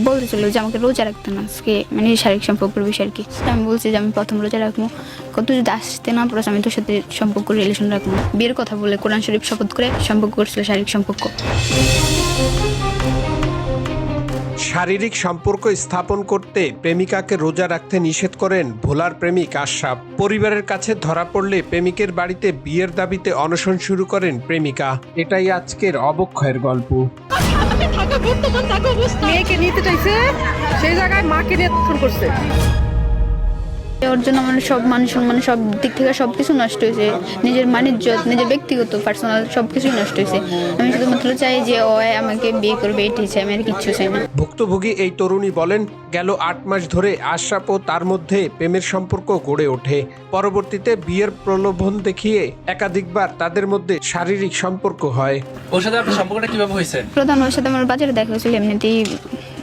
বলতেছিল যে আমাকে রোজা রাখতে না আজকে, মানে শারীরিক সম্পর্কের বিষয় আর কি। আমি বলছি যে আমি প্রথম রোজা রাখবো, কত যদি আসতে না পারো আমি তোর সাথে সম্পর্ক রিলেশন রাখবো। বিয়ের কথা বলে কোরআন শরীফ শপথ করে সম্পর্ক করছিল, শারীরিক সম্পর্ক। শারীরিক সম্পর্ক স্থাপন করতে প্রেমিকাকে রোজা রাখতে নিষেধ করেন ভোলার প্রেমিক আশরাফ। পরিবারের কাছে ধরা পড়লে প্রেমিকের বাড়িতে বিয়ের দাবিতে অনশন শুরু করেন প্রেমিকা। এটাই আজকের অবক্ষয়ের গল্প। মেয়েকে নিতে চাইছে, সেই জায়গায় মাকে নিয়ে ফোন করছে। ওর জন্য আমার সব মান সম্মান সব দিক থেকে সব কিছু নষ্ট হয়েছে, নিজের মানিজ্যত, নিজের ব্যক্তিগত পার্সোনাল সব কিছুই নষ্ট হয়েছে। আমি শুধুমাত্র চাই যে ও আমাকে বিয়ে করবে, এটাই চাই, আমি আর কিচ্ছু চাই না। ভুক্তভোগী এই তরুণী বলেন, গেল 8 মাস ধরে আশরাফ ও তার মধ্যে প্রেমের সম্পর্ক গড়ে ওঠে। পরবর্তীতে বিয়ের প্রলোভন দেখিয়ে একাধিকবার তাদের মধ্যে শারীরিক সম্পর্ক হয়। ওর সাথে আপনার সম্পর্কটা কিভাবে হয়েছে? প্রধান ওর সাথে আমার বাজারে দেখা হয়েছিল, এমনিতেই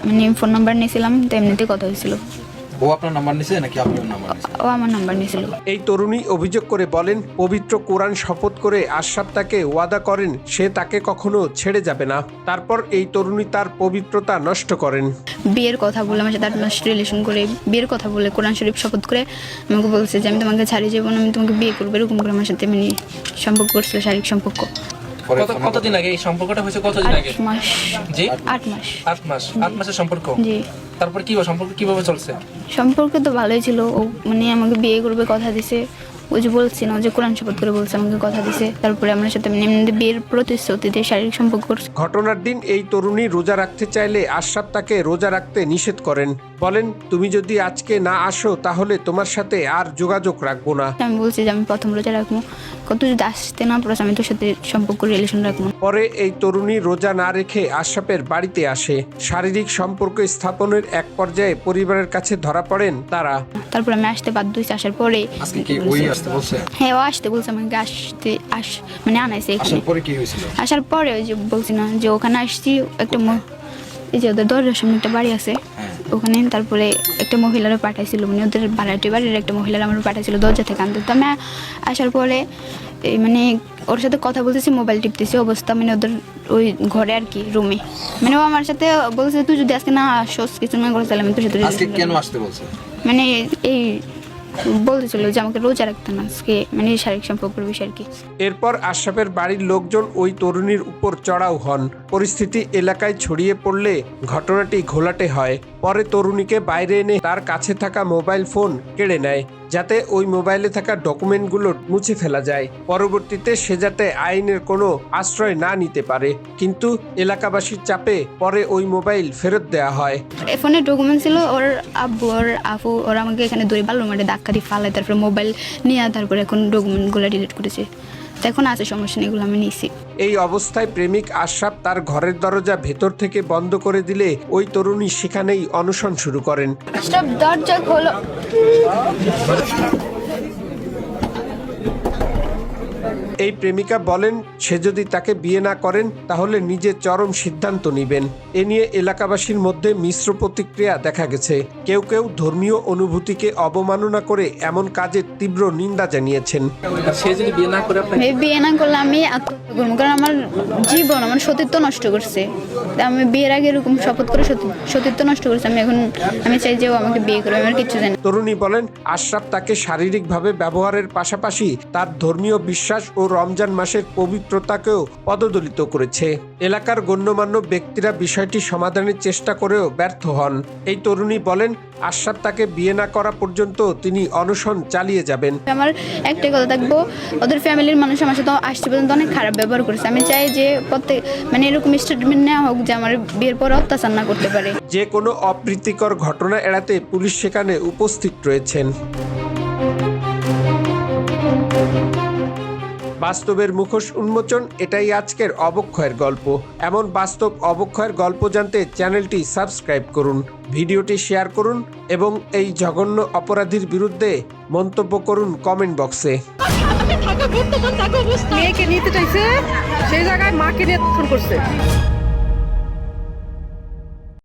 মানে ফোন নাম্বার নিয়েছিলাম, তো এমনিতেই কথা হয়েছিল। ও আপনার নাম্বার নিছে নাকি আপনি ওর নাম্বার নিছেন? ও আমার নাম্বার নিয়েছিল। এই তরুণী অভিযোগ করে বলেন, পবিত্র কোরআন শপথ করে আশরাফ তাকে ওয়াদা করেন সে তাকে কখনো ছেড়ে যাবে না। তারপর এই তরুণী তার পবিত্রতা নষ্ট করেন। বিয়ের কথা বলে আমার সাথে 8 মাস রিলেশন করে, বিয়ের কথা বলে কোরআন শরীফ শপথ করে আমাকে বলছে যে আমি তোমাকে ছাড়িয়ে যাবো না, আমি তোমাকে বিয়ে করবো, এরকম করে আমার সাথে মানে সম্পর্ক করছিল, শারীরিক সম্পর্ক। কতদিন আগে এই সম্পর্কটা হয়েছে? কতদিন আগে? 8 মাস। জি 8 মাস। 8 মাস। 8 মাসের সম্পর্ক। জি। তারপর কি সম্পর্ক কিভাবে চলছে? সম্পর্ক তো ভালোই ছিল, ও মানে আমাকে বিয়ে করবে কথা দিছে, ও যে বলছি না, ও যে কোরআন শপথ করে বলছে আমাকে কথা দিছে, তারপরে আমার সাথে এমনি বিয়ের প্রতিশ্রুতিতে শারীরিক সম্পর্ক করছে। ঘটনার দিন এই তরুণী রোজা রাখতে চাইলে আশরাফ তাকে রোজা রাখতে নিষেধ করেন। বলেন, তুমি যদি আজকে না আসো তাহলে তোমার সাথে আর যোগাযোগ রাখবো না। আমি বলছি যে আমি প্রথম রোজা রাখবো, কত যদি আসতে না পারো আমি তোর সাথে সম্পর্ক রিলেশন রাখবো। পরে এই তরুণী রোজা না রেখে আশরাফের বাড়িতে আসে। শারীরিক সম্পর্ক স্থাপনের এক পর্যায়ে পরিবারের কাছে ধরা পড়েন তারা। তারপর আমি আসতে বাধ্য হয়েছি। আসার পরে আজকে কি ওই আসতে বলছে? হ্যাঁ, ও আসতে বলছে আমাকে, মানে আনাইছে এখানে। আসার পরে কি হয়েছিল? আসার পরে ওই যে বলছি না যে ওখানে আসছি, একটা এই যে ওদের দরজার সামনে একটা বাড়ি আছে ওখানে, তারপরে একটা মহিলারা পাঠাইছিল, মানে ওদের ভাড়াটি বাড়ির একটা মহিলারা আমার পাঠাইছিল দরজা থেকে আনতে। তো আমি আসার পরে মানে ওর সাথে কথা বলতেছি, মোবাইল টিপতেছি অবস্থা, মানে ওদের ওই ঘরে আর কি, রুমে। মানে ও আমার সাথে বলছে তুই যদি আজকে না আসস, কিছু না করে তাহলে আমি তোর সাথে আজকে কেন আসতে বলছে? মানে এই বলতেছিল যে আমাকে রোজা রাখতে না আজকে, মানে শারীরিক সম্পর্কের বিষয় আর কি। এরপর আশরাফের বাড়ির লোকজন ওই তরুণীর উপর চড়াও হন। পরিস্থিতি এলাকায় ছড়িয়ে পড়লে ঘটনাটি ঘোলাটে হয়। পরে তরুণীকে বাইরে এনে তার কাছে থাকা মোবাইল ফোন কেড়ে নেয়, যাতে ওই মোবাইলে থাকা ডকুমেন্টগুলো মুছে ফেলা যায়। পরবর্তীতে সে যাতে আইনের কোনো আশ্রয় না নিতে পারে, কিন্তু এলাকাবাসীর চাপে পরে ওই মোবাইল ফেরত দেওয়া হয়। ফোনে ডকুমেন্ট ছিল, ওর আব্বু ওর আপু ওরা আমাকে এখানে দড়ি বালুর মাঠে ধাক্কা দিয়ে ফালায়, তারপরে মোবাইল নিয়ে তারপরে এখন ডকুমেন্টগুলো ডিলিট করেছে। তো এখন আছে সমস্যা নেই, এগুলো আমি নিয়েছি। এই অবস্থায় প্রেমিক আশরাফ তার ঘরের দরজা ভেতর থেকে বন্ধ করে দিলে ওই তরুণী সেখানেই অনশন শুরু করেন। সব দরজা খোলো। এই প্রেমিকা বলেন, সে যদি তাকে বিয়ে না করেন তাহলে নিজে চরম সিদ্ধান্ত নেবেন। এ নিয়ে এলাকাবাসীর মধ্যে মিশ্র প্রতিক্রিয়া দেখা গেছে। কেউ কেউ ধর্মীয় অনুভূতিকে অবমাননা করে এমন কাজের তীব্র নিন্দা জানিয়েছেন। সে যদি বিয়ে না করে আপনাকে বিয়ে না করলে আমি আত্মহত্যা করবো, কারণ আমার জীবন, আমার সতীত্ব নষ্ট করছে। আমি বিয়ের আগে এরকম শপথ করে সতীত্ব নষ্ট করছে। আমি চাই যে ও আমাকে বিয়ে করবে, আমার কিছু জানি। তরুণী বলেন, আশরাফ তাকে শারীরিকভাবে ব্যবহারের পাশাপাশি তার ধর্মীয় বিশ্বাস ও রমজান মাসের পবিত্রতাকেও পদদলিত করেছে। এলাকার গণ্যমান্য ব্যক্তিরা বিষয়টি সমাধানের চেষ্টা করেও ব্যর্থ হন। এই তরুণী বলেন, আশরাফ তাকে বিয়ে না করা পর্যন্ত তিনি অনশন চালিয়ে যাবেন। আমার একটাই কথা থাকবো, ওদের ফ্যামিলির মানুষ আমার সাথে আসতে পর্যন্ত অনেক খারাপ ব্যবহার করেছে। আমি চাই যে প্রত্যেক মানে এরকম স্টেটমেন্ট নেওয়া হোক যে আমার বিয়ের পর অত্যাচার না করতে পারে। যে কোনো অপ্রীতিকর ঘটনা এড়াতে পুলিশ সেখানে উপস্থিত রয়েছেন। বাস্তবের মুখোশ উন্মোচন, এটাই আজকের অবক্ষয়ের গল্প। এমন বাস্তব অবক্ষয়ের গল্প জানতে চ্যানেলটি সাবস্ক্রাইব করুন, ভিডিওটি শেয়ার করুন এবং এই জঘন্য অপরাধীর বিরুদ্ধে মন্তব্য করুন কমেন্ট বক্সে। মেয়েকে নিতে চাইছে, সেই জায়গায় মাকে নিয়ে ফোন করছে।